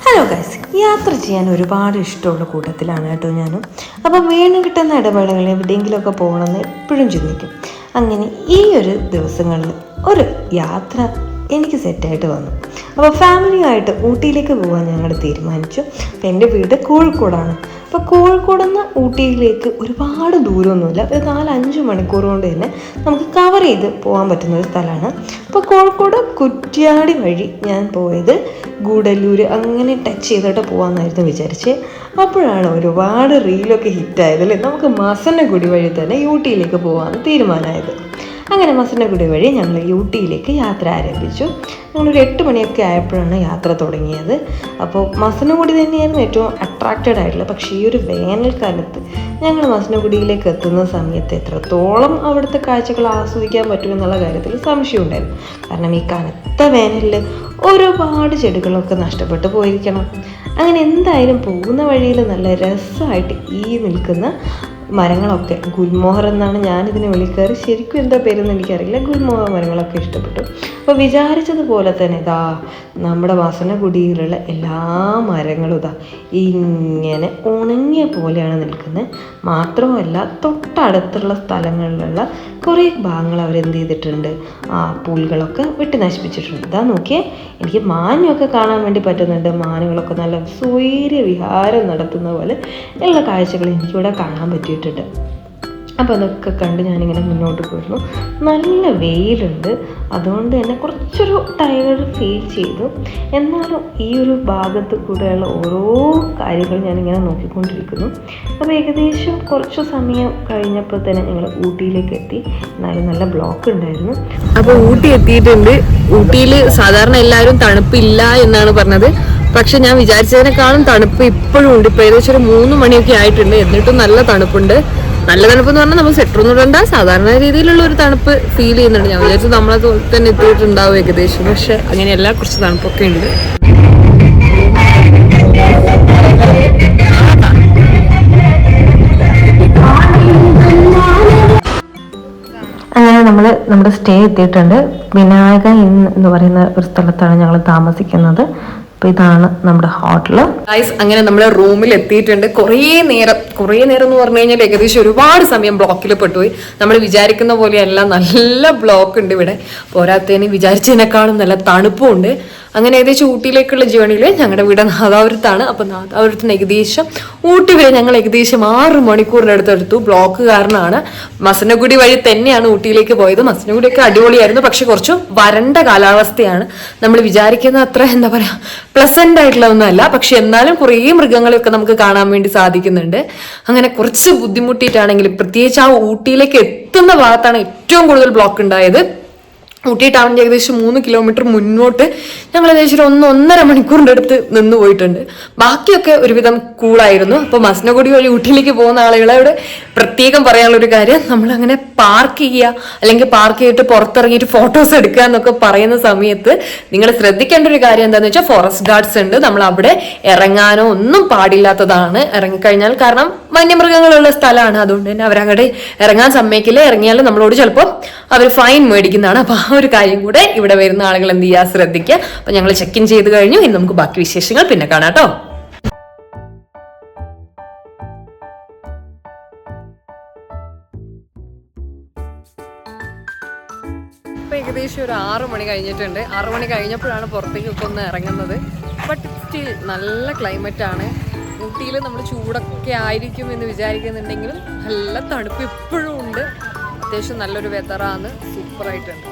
Hello guys, യാത്ര ചെയ്യാൻ ഒരുപാട് ഇഷ്ടമുള്ള കൂട്ടത്തിലാണ് കേട്ടോ ഞാനും. അപ്പോൾ വീണ് കിട്ടുന്ന ഇടവേളകളിൽ എവിടെയെങ്കിലുമൊക്കെ പോകണമെന്ന് എപ്പോഴും ചിന്തിക്കും. അങ്ങനെ ഈ ഒരു ദിവസങ്ങളിൽ ഒരു യാത്ര എനിക്ക് സെറ്റായിട്ട് വന്നു. അപ്പോൾ ഫാമിലിയായിട്ട് ഊട്ടിയിലേക്ക് പോകാൻ ഞങ്ങൾ തീരുമാനിച്ചു. അപ്പോൾ എൻ്റെ വീട് കോഴിക്കോടാണ്. അപ്പോൾ കോഴിക്കോട് നിന്ന് ഊട്ടിയിലേക്ക് ഒരുപാട് ദൂരമൊന്നുമില്ല, ഒരു 4-5 മണിക്കൂർ കൊണ്ട് തന്നെ നമുക്ക് കവർ ചെയ്ത് പോകാൻ പറ്റുന്നൊരു സ്ഥലമാണ്. അപ്പോൾ കോഴിക്കോട് കുറ്റ്യാടി വഴി ഞാൻ പോയത് ഗൂഡല്ലൂർ അങ്ങനെ ടച്ച് ചെയ്തിട്ട് പോകാമെന്നായിരുന്നു വിചാരിച്ച്. അപ്പോഴാണ് ഒരുപാട് റീലൊക്കെ ഹിറ്റായതല്ലേ, നമുക്ക് മസനഗുഡി വഴി തന്നെ ഊട്ടിയിലേക്ക് പോകാമെന്ന് തീരുമാനമായത്. അങ്ങനെ മസനഗുഡി വഴി ഞങ്ങൾ ഊട്ടിയിലേക്ക് യാത്ര ആരംഭിച്ചു. ഞങ്ങളൊരു 8 മണിയൊക്കെ ആയപ്പോഴാണ് യാത്ര തുടങ്ങിയത്. അപ്പോൾ മസനഗുഡി തന്നെയായിരുന്നു ഏറ്റവും അട്രാക്റ്റഡ് ആയിട്ടുള്ളത്. പക്ഷേ ഈ ഒരു വേനൽക്കാലത്ത് ഞങ്ങൾ മസനഗുഡിയിലേക്ക് എത്തുന്ന സമയത്ത് എത്രത്തോളം അവിടുത്തെ കാഴ്ചകൾ ആസ്വദിക്കാൻ പറ്റുമെന്നുള്ള കാര്യത്തിൽ സംശയമുണ്ടായിരുന്നു. കാരണം ഈ കനത്ത വേനലിൽ ഒരുപാട് ചെടികളൊക്കെ നഷ്ടപ്പെട്ടു പോയിരിക്കണം. അങ്ങനെ എന്തായാലും പോകുന്ന വഴിയിൽ നല്ല രസമായിട്ട് ഈ നിൽക്കുന്ന മരങ്ങളൊക്കെ, ഗുൽമോഹർ എന്നാണ് ഞാനിതിനെ വിളിക്കാറ്, ശരിക്കും എന്താ പേരെന്ന് എനിക്കറിയില്ല, ഗുൽമോഹർ മരങ്ങളൊക്കെ ഇഷ്ടപ്പെട്ടു. അപ്പോൾ വിചാരിച്ചതുപോലെ തന്നെ ഇതാ നമ്മുടെ മസനഗുഡിയിലുള്ള എല്ലാ മരങ്ങളും ഇതാ ഇങ്ങനെ ഉണങ്ങിയ പോലെയാണ് നിൽക്കുന്നത്. മാത്രമല്ല തൊട്ടടുത്തുള്ള സ്ഥലങ്ങളിലുള്ള കുറേ ഭാഗങ്ങൾ അവരെന്ത് ചെയ്തിട്ടുണ്ട്, പുൽകളൊക്കെ വെട്ടി നശിപ്പിച്ചിട്ടുണ്ട്. ഇതാ നോക്കിയേ, എനിക്ക് മാനൊക്കെ കാണാൻ വേണ്ടി പറ്റുന്നുണ്ട്. മാനുകളൊക്കെ നല്ല സ്വൈര്യ വിഹാരം നടത്തുന്ന പോലെ ഉള്ള കാഴ്ചകൾ എനിക്കിവിടെ കാണാൻ പറ്റിയിട്ടുണ്ട്. അപ്പോൾ അതൊക്കെ കണ്ട് ഞാനിങ്ങനെ മുന്നോട്ട് പോയിരുന്നു. നല്ല വെയിലുണ്ട്, അതുകൊണ്ട് തന്നെ കുറച്ചൊരു ടയേർഡ് ഫീൽ ചെയ്തു. എന്നാലും ഈ ഒരു ഭാഗത്ത് കൂടെയുള്ള ഓരോ കാര്യങ്ങൾ ഞാനിങ്ങനെ നോക്കിക്കൊണ്ടിരിക്കുന്നു. അപ്പോൾ ഏകദേശം കുറച്ച് സമയം കഴിഞ്ഞപ്പോൾ തന്നെ ഞങ്ങൾ ഊട്ടിയിലേക്ക് എത്തി. എന്നാലും നല്ല ബ്ലോക്ക് ഉണ്ടായിരുന്നു. അപ്പോൾ ഊട്ടി എത്തിയിട്ടുണ്ട്. ഊട്ടിയിൽ സാധാരണ എല്ലാവരും തണുപ്പില്ല എന്നാണ് പറഞ്ഞത്. പക്ഷെ ഞാൻ വിചാരിച്ചതിനേക്കാളും തണുപ്പ് ഇപ്പോഴും ഉണ്ട്. ഇപ്പോൾ ഏകദേശം ഒരു 3 മണിയൊക്കെ ആയിട്ടുണ്ട്, എന്നിട്ടും നല്ല തണുപ്പുണ്ട്. നല്ല തണുപ്പെന്ന് പറഞ്ഞാൽ നമുക്ക് സ്വെറ്ററൊന്നും ഇടണ്ട, സാധാരണ രീതിയിലുള്ള ഒരു തണുപ്പ് ഫീൽ ചെയ്യുന്നുണ്ട്. ഞാൻ വിചാരിച്ചു നമ്മളത് തന്നെ എത്തിയിട്ടുണ്ടാവും ഏകദേശം, പക്ഷെ അങ്ങനെയല്ല, കുറച്ച് തണുപ്പൊക്കെ ഉണ്ട്. അങ്ങനെ നമ്മൾ നമ്മുടെ സ്റ്റേ എത്തിയിട്ടുണ്ട്. വിനായക എന്ന് പറയുന്ന ഒരു സ്ഥലത്താണ് ഞങ്ങൾ താമസിക്കുന്നത്. അപ്പോൾ ഇതാണ് നമ്മുടെ ഹോട്ടൽ. അങ്ങനെ നമ്മൾ റൂമിൽ എത്തിയിട്ടുണ്ട്. കുറേ നേരം എന്ന് പറഞ്ഞു കഴിഞ്ഞാൽ ഏകദേശം ഒരുപാട് സമയം ബ്ലോക്കിൽ പെട്ടുപോയി. നമ്മൾ വിചാരിക്കുന്ന പോലെയല്ല, നല്ല ബ്ലോക്ക് ഉണ്ട് ഇവിടെ. പോരാത്തതിന് വിചാരിച്ചതിനേക്കാളും നല്ല തണുപ്പും ഉണ്ട്. അങ്ങനെ ഏകദേശം ഊട്ടിയിലേക്കുള്ള ജേണിയിൽ ഞങ്ങളുടെ വീട് നാദാപുരത്താണ്. അപ്പം നാദാപുരത്തിന് ഏകദേശം ഊട്ടി വരെ ഞങ്ങൾ ഏകദേശം 6 മണിക്കൂറിനടുത്ത് എടുത്തു. ബ്ലോക്ക് കാരണമാണ്. മസനഗുഡി വഴി തന്നെയാണ് ഊട്ടിയിലേക്ക് പോയത്. മസനഗുഡിയൊക്കെ അടിപൊളിയായിരുന്നു, പക്ഷെ കുറച്ച് വരണ്ട കാലാവസ്ഥയാണ്. നമ്മൾ വിചാരിക്കുന്ന അത്ര എന്താ പറയുക പ്ലസന്റ് ആയിട്ടുള്ളതൊന്നുമല്ല. പക്ഷെ എന്നാലും കുറേ മൃഗങ്ങളെയൊക്കെ നമുക്ക് കാണാൻ വേണ്ടി സാധിക്കുന്നുണ്ട്. അങ്ങനെ കുറച്ച് ബുദ്ധിമുട്ടിയിട്ടാണെങ്കിലും, പ്രത്യേകിച്ച് ആ ഊട്ടിയിലേക്ക് എത്തുന്ന ഭാഗത്താണ് ഏറ്റവും കൂടുതൽ ബ്ലോക്ക് ഉണ്ടായത്. ഊട്ടി ടൗണിൻ്റെ ഏകദേശം 3 കിലോമീറ്റർ മുന്നോട്ട് ഞങ്ങൾ ഏകദേശം 1-1.5 മണിക്കൂറിൻ്റെ അടുത്ത് നിന്ന് പോയിട്ടുണ്ട്. ബാക്കിയൊക്കെ ഒരുവിധം കൂളായിരുന്നു. അപ്പോൾ മസനഗുഡി വഴി ഊട്ടിയിലേക്ക് പോകുന്ന ആളുകളോട് പ്രത്യേകം പറയാനുള്ളൊരു കാര്യം, നമ്മളങ്ങനെ പാർക്ക് ചെയ്യുക അല്ലെങ്കിൽ പാർക്ക് ചെയ്തിട്ട് പുറത്തിറങ്ങിയിട്ട് ഫോട്ടോസ് എടുക്കുക എന്നൊക്കെ പറയുന്ന സമയത്ത് നിങ്ങൾ ശ്രദ്ധിക്കേണ്ട ഒരു കാര്യം എന്താണെന്ന് വെച്ചാൽ, ഫോറസ്റ്റ് ഗാർഡ്സ് ഉണ്ട്. നമ്മൾ അവിടെ ഇറങ്ങാനോ ഒന്നും പാടില്ലാത്തതാണ്. ഇറങ്ങിക്കഴിഞ്ഞാൽ, കാരണം വന്യമൃഗങ്ങളുള്ള സ്ഥലമാണ്, അതുകൊണ്ട് തന്നെ അവരങ്ങടെ ഇറങ്ങാൻ സമ്മതിക്കില്ല. ഇറങ്ങിയാൽ നമ്മളോട് ചിലപ്പോൾ അവർ ഫൈൻ മേടിക്കുന്നതാണ്. അപ്പോൾ ആ ഒരു കാര്യം കൂടെ ഇവിടെ വരുന്ന ആളുകൾ എന്ത് ചെയ്യുക, ശ്രദ്ധിക്കുക. അപ്പൊ ഞങ്ങൾ ചെക്ക് ഇൻ ചെയ്ത് കഴിഞ്ഞു. ഇനി നമുക്ക് ബാക്കി വിശേഷങ്ങൾ പിന്നെ കാണാം കേട്ടോ. ഇപ്പൊ ഏകദേശം ഒരു 6 മണി കഴിഞ്ഞിട്ടുണ്ട്. 6 മണി കഴിഞ്ഞപ്പോഴാണ് പുറത്തേക്കൊക്കെ ഒന്ന് ഇറങ്ങുന്നത്. ബട്ട് സ്റ്റിൽ നല്ല ക്ലൈമറ്റ് ആണ്. ഊട്ടിയിൽ നമ്മൾ ചൂടൊക്കെ ആയിരിക്കും എന്ന് വിചാരിക്കുന്നുണ്ടെങ്കിലും നല്ല തണുപ്പ് ഇപ്പോഴും ഉണ്ട്. അത്യാവശ്യം നല്ലൊരു വെതറാണ്, സൂപ്പറായിട്ടുണ്ട്.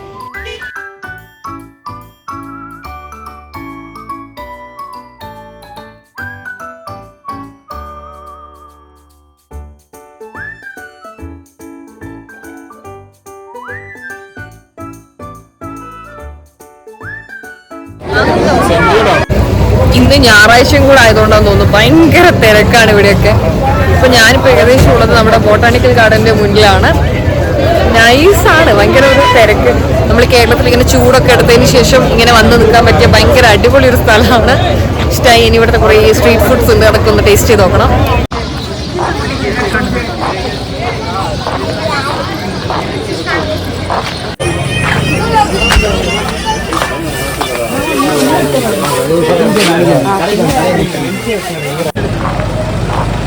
ഇന്ന് ഞായറാഴ്ചയും കൂടെ ആയതുകൊണ്ടാന്ന് തോന്നുന്നു ഭയങ്കര തിരക്കാണ് ഇവിടെയൊക്കെ. ഇപ്പൊ ഞാനിപ്പോ ഏകദേശം ഉള്ളത് നമ്മുടെ ബോട്ടാണിക്കൽ ഗാർഡന്റെ മുന്നിലാണ്. നൈസാണ്, ഭയങ്കര ഒരു തിരക്ക്. നമ്മൾ കേരളത്തിൽ ഇങ്ങനെ ചൂടൊക്കെ എടുത്തതിന് ശേഷം ഇങ്ങനെ വന്ന് നിൽക്കാൻ പറ്റിയ ഭയങ്കര അടിപൊളി ഒരു സ്ഥലമാണ്. ഇഷ്ടമായി. ഇനി ഇവിടുത്തെ കുറേ സ്ട്രീറ്റ് ഫുഡ്സ് ഉണ്ട്, അതൊക്കെ ഒന്ന് ടേസ്റ്റ് ചെയ്ത് നോക്കണം.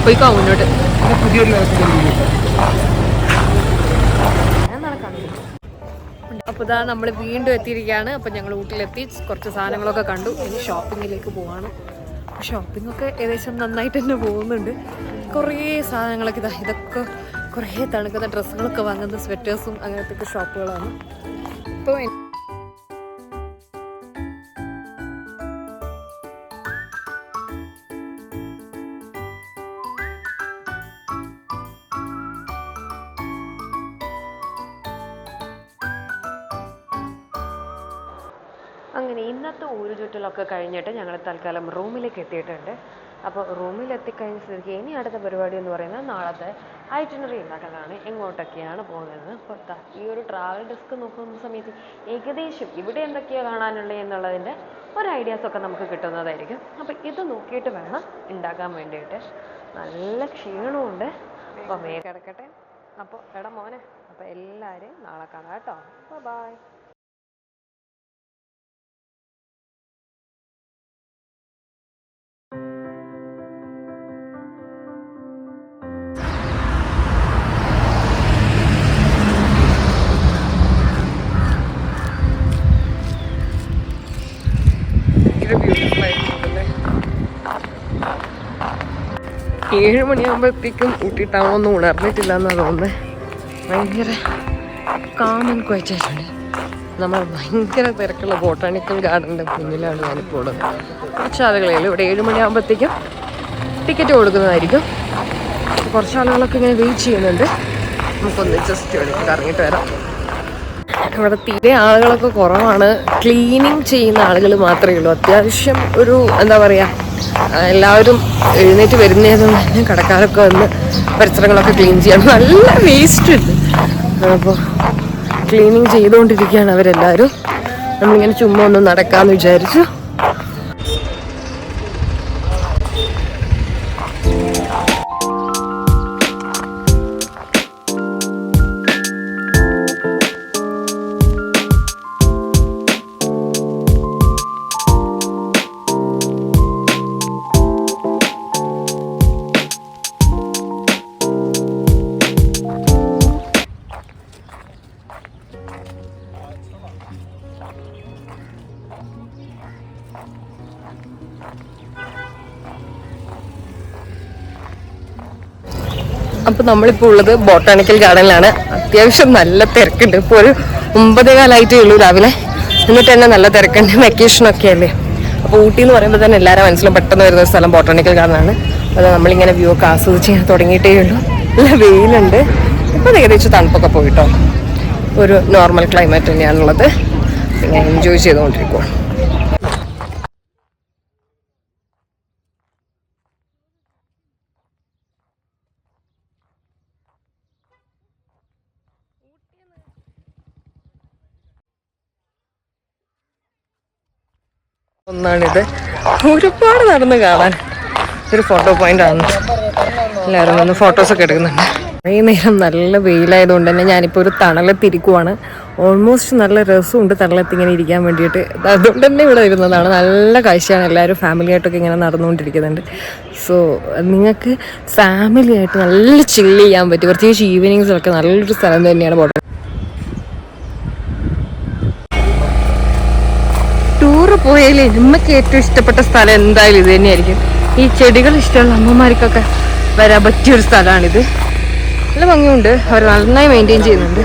പോയിക്കോ മുന്നോട്ട്. അപ്പോൾ ഇതാ നമ്മൾ വീണ്ടും എത്തിയിരിക്കുകയാണ്. അപ്പം ഞങ്ങൾ ഊട്ടിയിലെത്തി, കുറച്ച് സാധനങ്ങളൊക്കെ കണ്ടു. ഇനി ഷോപ്പിങ്ങിലേക്ക് പോവാണ്. ഷോപ്പിംഗ് ഒക്കെ ഏകദേശം നന്നായിട്ട് തന്നെ പോകുന്നുണ്ട്. കുറേ സാധനങ്ങളൊക്കെ ഇതൊക്കെ കുറേ തണുക്കുന്ന ഡ്രസ്സുകളൊക്കെ വാങ്ങുന്ന സ്വെറ്റേഴ്സും അങ്ങനത്തെ ഷോപ്പുകളാണ്. ഇപ്പോൾ അങ്ങനെ ഇന്നത്തെ ഊരു ചുറ്റലൊക്കെ കഴിഞ്ഞിട്ട് ഞങ്ങൾ തൽക്കാലം റൂമിലേക്ക് എത്തിയിട്ടുണ്ട്. അപ്പോൾ റൂമിലെത്തിക്കഴിഞ്ഞ സ്ഥിതിക്ക് ഇനി അടുത്ത പരിപാടി എന്ന് പറയുന്നത് നാളത്തെ ഐറ്റിനറി ഉണ്ടാക്കലാണ്, എങ്ങോട്ടൊക്കെയാണ് പോകുന്നത്. അപ്പോൾ ഈ ഒരു ട്രാവൽ ഡെസ്ക് നോക്കുന്ന സമയത്ത് ഏകദേശം ഇവിടെ എന്തൊക്കെയാണ് കാണാനുള്ളത് എന്നുള്ളതിൻ്റെ ഒരു ഐഡിയാസൊക്കെ നമുക്ക് കിട്ടുന്നതായിരിക്കും. അപ്പോൾ ഇത് നോക്കിയിട്ട് വേണം ഉണ്ടാക്കാൻ വേണ്ടിയിട്ട്. നല്ല ക്ഷീണമുണ്ട്. അപ്പോൾ വേഗം കിടക്കട്ടെ. അപ്പോൾ എടാ മോനെ, അപ്പോൾ എല്ലാവരെയും നാളെ കാണാം കേട്ടോ. ബൈ. ബ്യൂട്ടിഫുൾ ആയിട്ടുണ്ടല്ലേ. 7 മണിയാകുമ്പോഴത്തേക്കും ഊട്ടി ടൗൺ ഒന്നും ഉണർന്നിട്ടില്ല എന്നാണ് തോന്നുന്നത്. ഭയങ്കര കാമൻ ക്വയറ്റായിട്ടുണ്ട്. നമ്മൾ ഭയങ്കര തിരക്കുള്ള ബോട്ടാണിക്കൽ ഗാർഡൻ്റെ മുന്നിലാണ് ഞാനിപ്പോൾ ഉള്ളത്. കുറച്ച് ആളുകളെ ഇവിടെ 7 മണിയാകുമ്പോഴത്തേക്കും ടിക്കറ്റ് കൊടുക്കുന്നതായിരിക്കും. കുറച്ച് ആളുകളൊക്കെ ഇങ്ങനെ വെയിറ്റ് ചെയ്യുന്നുണ്ട്. നമുക്കൊന്ന് ജസ്റ്റ് എടുത്ത് കറങ്ങിയിട്ട് വരാം. ഇവിടെ തീരെ ആളുകളൊക്കെ കുറവാണ്. ക്ലീനിങ് ചെയ്യുന്ന ആളുകൾ മാത്രമേ ഉള്ളൂ. അത്യാവശ്യം ഒരു എന്താ പറയുക, എല്ലാവരും എഴുന്നേറ്റ് വരുന്നതുകൊണ്ട് തന്നെ കടക്കാരൊക്കെ വന്ന് പരിസരങ്ങളൊക്കെ ക്ലീൻ ചെയ്യണം. നല്ല വേസ്റ്റ് ഉണ്ട്. അപ്പോൾ ക്ലീനിങ് ചെയ്തുകൊണ്ടിരിക്കുകയാണ് അവരെല്ലാവരും. നമ്മളിങ്ങനെ ചുമ്മാ ഒന്ന് നടക്കാമെന്ന് വിചാരിച്ചു. അപ്പോൾ നമ്മളിപ്പോൾ ഉള്ളത് ബോട്ടാണിക്കൽ ഗാർഡനിലാണ്. അത്യാവശ്യം നല്ല തിരക്കുണ്ട്. ഇപ്പോൾ ഒരു 9:15 ഉള്ളൂ രാവിലെ. എന്നിട്ട് തന്നെ നല്ല തിരക്കുണ്ട്. വെക്കേഷനൊക്കെ അല്ലേ. അപ്പോൾ ഊട്ടി എന്ന് പറയുമ്പോൾ തന്നെ എല്ലാവരും മനസ്സിലും പെട്ടെന്ന് വരുന്ന സ്ഥലം ബോട്ടാണിക്കൽ ഗാർഡനാണ്. അത് നമ്മളിങ്ങനെ വ്യൂ ഒക്കെ ആസ്വദിച്ച് തുടങ്ങിയിട്ടേ ഉള്ളൂ. നല്ല വെയിലുണ്ട്. ഇപ്പോൾ ഏകദേശം തണുപ്പൊക്കെ പോയിട്ടോ. ഒരു നോർമൽ ക്ലൈമറ്റ് തന്നെയാണുള്ളത്. പിന്നെ എൻജോയ് ചെയ്തുകൊണ്ടിരിക്കുകയാണ്. ഒന്നാണിത്. ഒരുപാട് നടന്ന് കാണാൻ ഒരു ഫോട്ടോ പോയിന്റ് ആണ്. എല്ലാവരും വന്ന് ഫോട്ടോസൊക്കെ എടുക്കുന്നുണ്ട്. കുറേ നേരം നല്ല വെയിലായതുകൊണ്ട് തന്നെ ഞാനിപ്പോൾ ഒരു തണലത്തിരിക്കുവാണ്. ഓൾമോസ്റ്റ് നല്ല രസമുണ്ട് തണലത്തിങ്ങനെ ഇരിക്കാൻ വേണ്ടിയിട്ട്. അതുകൊണ്ട് തന്നെ ഇവിടെ ഇരുന്നതാണ്. നല്ല കാഴ്ചയാണ്. എല്ലാവരും ഫാമിലിയായിട്ടൊക്കെ ഇങ്ങനെ നടന്നുകൊണ്ടിരിക്കുന്നുണ്ട്. സോ നിങ്ങൾക്ക് ഫാമിലിയായിട്ട് നല്ല ചില്ല് ചെയ്യാൻ പറ്റും. പ്രത്യേകിച്ച് ഈവനിങ്സിലൊക്കെ നല്ലൊരു സ്ഥലം തന്നെയാണ് ബോട്ടാണിക്കൽ. ടൂറ് പോയാൽ നമുക്ക് ഏറ്റവും ഇഷ്ടപ്പെട്ട സ്ഥലം എന്തായാലും ഇത് തന്നെയായിരിക്കും. ഈ ചെടികൾ ഇഷ്ടമുള്ള അമ്മമാർക്കൊക്കെ വരാൻ പറ്റിയൊരു സ്ഥലമാണിത്. നല്ല ഭംഗിയുണ്ട്. അവർ നന്നായി മെയിൻറ്റെയിൻ ചെയ്യുന്നുണ്ട്.